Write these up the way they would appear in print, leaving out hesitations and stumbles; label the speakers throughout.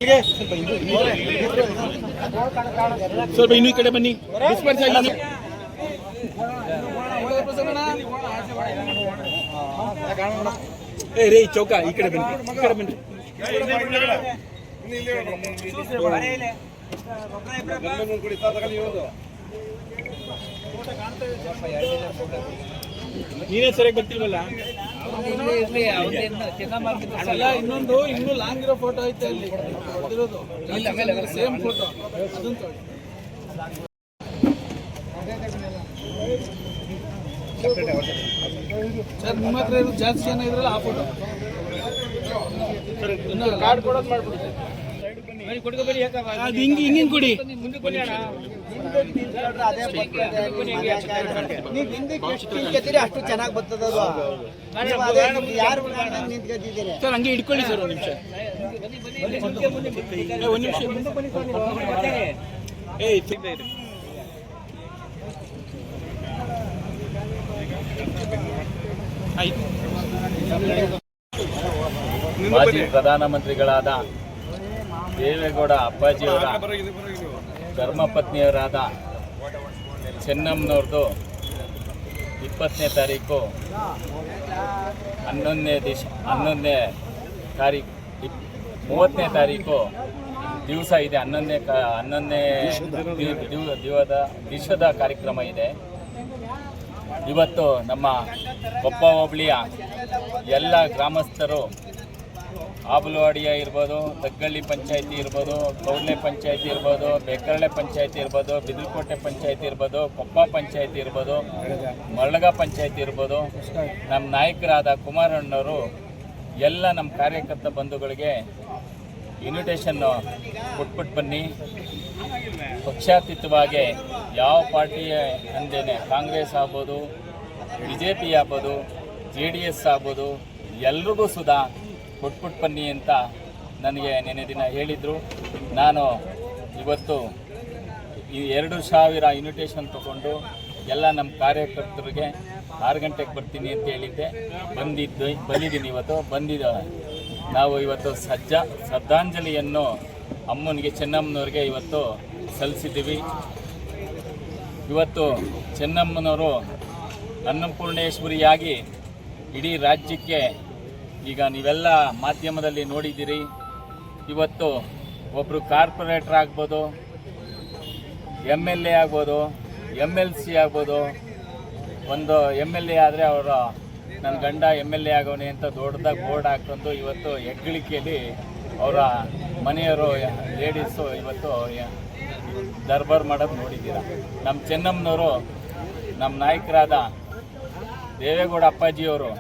Speaker 1: ಸ್ವಲ್ಪ ಇನ್ನೂ ಈ ಕಡೆ ಬನ್ನಿ. ಡಿಸ್ಪರ್ಸ್ ಆಗಿ ರೇ ಚೌಕ ಈ ಕಡೆ ಬನ್ನಿ, ಈ ಕಡೆ ಬನ್ನಿ. ನೀನೇ ಸರಿಯಾಗಿ ಬರ್ತಿಲ್ವಲ್ಲ. ಇನ್ನೂ ಲಾಂಗ್ ಇರೋ ಫೋಟೋ ಐತೆ ಅಲ್ಲಿ ಸೇಮ್ ಫೋಟೋ ಅದನ್ನು ತೊಗೊಳ್ಳಿ. ಸರ್ ನಿಮ್ಮ ಹತ್ರ ಇರೋದು ಜಾಸ್ತಿ ಜನ ಇದ್ರಲ್ಲ ಆ ಫೋಟೋ ಕಾರ್ಡ್ ಕೊಡೋದು ಮಾಡ್ಬಿಡಿ. ಅದು ಹಿಂಗೆ ಕೊಡಿ.
Speaker 2: ಅಷ್ಟು ಚೆನ್ನಾಗಿ ಬರ್ತದ ಯಾರು ನಿಂತ್ಕೊತಿದ್ದೀರಿ
Speaker 1: ಸರ್. ಹಂಗೆ ಇಟ್ಕೊಳ್ಳಿ ಸರ್ ಒಂದು ನಿಮಿಷ.
Speaker 3: ಮಾಜಿ ಪ್ರಧಾನಮಂತ್ರಿಗಳಾದ ದೇವೇಗೌಡ ಅಪ್ಪಾಜಿಯವರ ಧರ್ಮಪತ್ನಿಯರಾದ ಚೆನ್ನಮ್ಮನವ್ರದ್ದು 20ನೇ ತಾರೀಕು 11ನೇ ತಾರೀಕು 30ನೇ ತಾರೀಕು ದಿವಸ ಇದೆ. 11ನೇ ದಿವಸದ ಕಾರ್ಯಕ್ರಮ ಇದೆ. ಇವತ್ತು ನಮ್ಮ ಕೊಪ್ಪ ಹೋಬಳಿಯ ಎಲ್ಲ ಗ್ರಾಮಸ್ಥರು, ಆಬಲವಾಡಿಯ ಇರ್ಬೋದು, ತಗ್ಗಳ್ಳಿ ಪಂಚಾಯತಿ ಇರ್ಬೋದು, ಕೌಡ್ಲೆ ಪಂಚಾಯತಿ ಇರ್ಬೋದು, ಬೇಕರಳೆ ಪಂಚಾಯತಿ ಇರ್ಬೋದು, ಬಿದಲಕೋಟೆ ಪಂಚಾಯತಿ ಇರ್ಬೋದು, ಕೊಪ್ಪ ಪಂಚಾಯತಿ ಇರ್ಬೋದು, ಮರಳಗ ಪಂಚಾಯತಿ ಇರ್ಬೋದು, ನಮ್ಮ ನಾಯಕರಾದ ಕುಮಾರಣ್ಣವರು ಎಲ್ಲ ನಮ್ಮ ಕಾರ್ಯಕರ್ತ ಬಂಧುಗಳಿಗೆ ಇನ್ವಿಟೇಷನ್ನು ಕೊಟ್ಬಿಟ್ಟು ಬನ್ನಿ. ಪಕ್ಷಾತೀತವಾಗಿ ಯಾವ ಪಾರ್ಟಿಯ ಅಂದೇನೆ ಕಾಂಗ್ರೆಸ್ ಆಗ್ಬೋದು, BJP ಆಗ್ಬೋದು, JDS ಆಗ್ಬೋದು, ಎಲ್ರಿಗೂ ಸುಧಾ ಕೊಟ್ಬಿಟ್ಟು ಬನ್ನಿ ಅಂತ ನನಗೆ ನೆನೆ ದಿನ ಹೇಳಿದರು. ನಾನು ಇವತ್ತು ಈ 2000 ಇನ್ವಿಟೇಷನ್ ತೊಗೊಂಡು ಎಲ್ಲ ನಮ್ಮ ಕಾರ್ಯಕರ್ತರಿಗೆ 6 ಗಂಟೆಗೆ ಬರ್ತೀನಿ ಅಂತ ಹೇಳಿದ್ದೆ. ಬಂದಿದ್ದೀನಿ. ನಾವು ಇವತ್ತು ಶ್ರದ್ಧಾಂಜಲಿಯನ್ನು ಅಮ್ಮನಿಗೆ, ಚೆನ್ನಮ್ಮನವ್ರಿಗೆ ಇವತ್ತು ಸಲ್ಲಿಸಿದ್ದೀವಿ. ಇವತ್ತು ಚೆನ್ನಮ್ಮನವರು ಅನ್ನಪೂರ್ಣೇಶ್ವರಿಯಾಗಿ ಇಡೀ ರಾಜ್ಯಕ್ಕೆ, ಈಗ ನೀವೆಲ್ಲ ಮಾಧ್ಯಮದಲ್ಲಿ ನೋಡಿದ್ದೀರಿ, ಇವತ್ತು ಒಬ್ಬರು ಕಾರ್ಪೊರೇಟರ್ ಆಗ್ಬೋದು, MLA ಆಗ್ಬೋದು, MLC ಆಗ್ಬೋದು. ಒಂದು MLA ಆದರೆ ಅವರು ನನ್ನ ಗಂಡ MLA ಆಗೋನೆ ಅಂತ ದೊಡ್ಡದಾಗಿ ಬೋರ್ಡ್ ಹಾಕೊಂಡು ಇವತ್ತು ಹೆಗ್ಗಳಿಕೆಯಲ್ಲಿ ಅವರ ಮನೆಯವರು ಲೇಡೀಸು ಇವತ್ತು ದರ್ಬಾರ್ ಮಾಡೋದು ನೋಡಿದ್ದೀರ. ನಮ್ಮ ಚೆನ್ನಮ್ಮನವರು, ನಮ್ಮ ನಾಯಕರಾದ ದೇವೇಗೌಡ ಅಪ್ಪಾಜಿಯವರು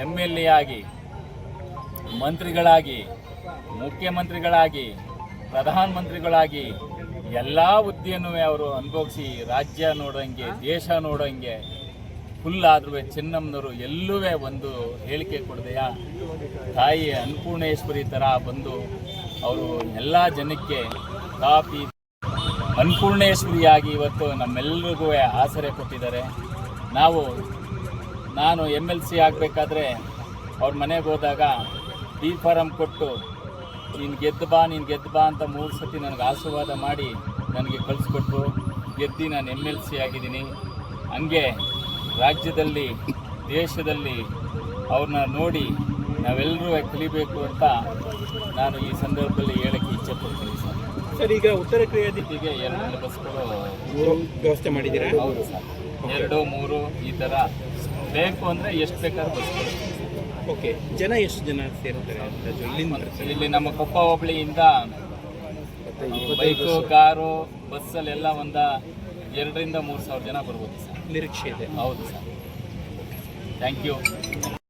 Speaker 3: MLA ಆಗಿ, ಮಂತ್ರಿಗಳಾಗಿ, ಮುಖ್ಯಮಂತ್ರಿಗಳಾಗಿ, ಪ್ರಧಾನಮಂತ್ರಿಗಳಾಗಿ ಎಲ್ಲ ಹುದ್ದೆಯನ್ನು ಅವರು ಅನುಭವಿಸಿ ರಾಜ್ಯ ನೋಡೋಂಗೆ, ದೇಶ ನೋಡೋಂಗೆ ಫುಲ್ ಆದ್ರೂ ಚೆನ್ನಮ್ಮನವರು ಎಲ್ಲೂ ಒಂದು ಹೇಳಿಕೆ ಕೊಡದೆಯ ತಾಯಿ ಅನ್ನಪೂರ್ಣೇಶ್ವರಿ ಥರ ಬಂದು ಅವರು ಎಲ್ಲ ಜನಕ್ಕೆ ಕಾಫಿ ಅನ್ನಪೂರ್ಣೇಶ್ವರಿಯಾಗಿ ಇವತ್ತು ನಮ್ಮೆಲ್ಲರಿಗೂ ಆಸರೆ ಕೊಟ್ಟಿದ್ದಾರೆ. ನಾನು MLC ಆಗಬೇಕಾದ್ರೆ ಅವ್ರ ಮನೆಗೆ ಹೋದಾಗ B ಫಾರಮ್ ಕೊಟ್ಟು ನೀನು ಗೆದ್ದು ಬಾ ಅಂತ 3 ಸತಿ ನನಗೆ ಆಶೀರ್ವಾದ ಮಾಡಿ ನನಗೆ ಕಳಿಸ್ಕೊಟ್ರು. ಗೆದ್ದು ನಾನು MLC ಆಗಿದ್ದೀನಿ. ಹಂಗೆ ರಾಜ್ಯದಲ್ಲಿ, ದೇಶದಲ್ಲಿ ಅವ್ರನ್ನ ನೋಡಿ ನಾವೆಲ್ಲರೂ ಕಲಿಬೇಕು ಅಂತ ನಾನು ಈ ಸಂದರ್ಭದಲ್ಲಿ ಹೇಳಕ್ಕೆ ಇಚ್ಛೆಪಡ್ತೀನಿ
Speaker 1: ಸರ್. ಈಗ ಉತ್ತರ ಕ್ರಿಯಾದಿಗೆ
Speaker 3: 2 ಬಸ್ಗಳು
Speaker 1: ವ್ಯವಸ್ಥೆ ಮಾಡಿದ್ದೀರಾ?
Speaker 3: ಹೌದು ಸರ್. 2, 3 ಈ ಥರ ಬೇಕು ಅಂದರೆ ಎಷ್ಟು ಬೇಕಾದ್ರೂ ಬಸ್ಗಳು.
Speaker 1: ಓಕೆ. ಜನ ಎಷ್ಟು ಜನ ಸೇರ್ತಾರೆ?
Speaker 3: ಇಲ್ಲಿ ನಮ್ಮ ಕೊಪ್ಪ ಹೋಬಳಿಯಿಂದ ಬೈಕು, ಕಾರು, ಬಸ್ಸಲ್ಲೆಲ್ಲ 2,000 ರಿಂದ 3,000 ಜನ ಬರ್ಬೋದು ಸರ್.
Speaker 1: ನಿರೀಕ್ಷೆ ಇದೆ.
Speaker 3: ಹೌದು ಸರ್. Thank you.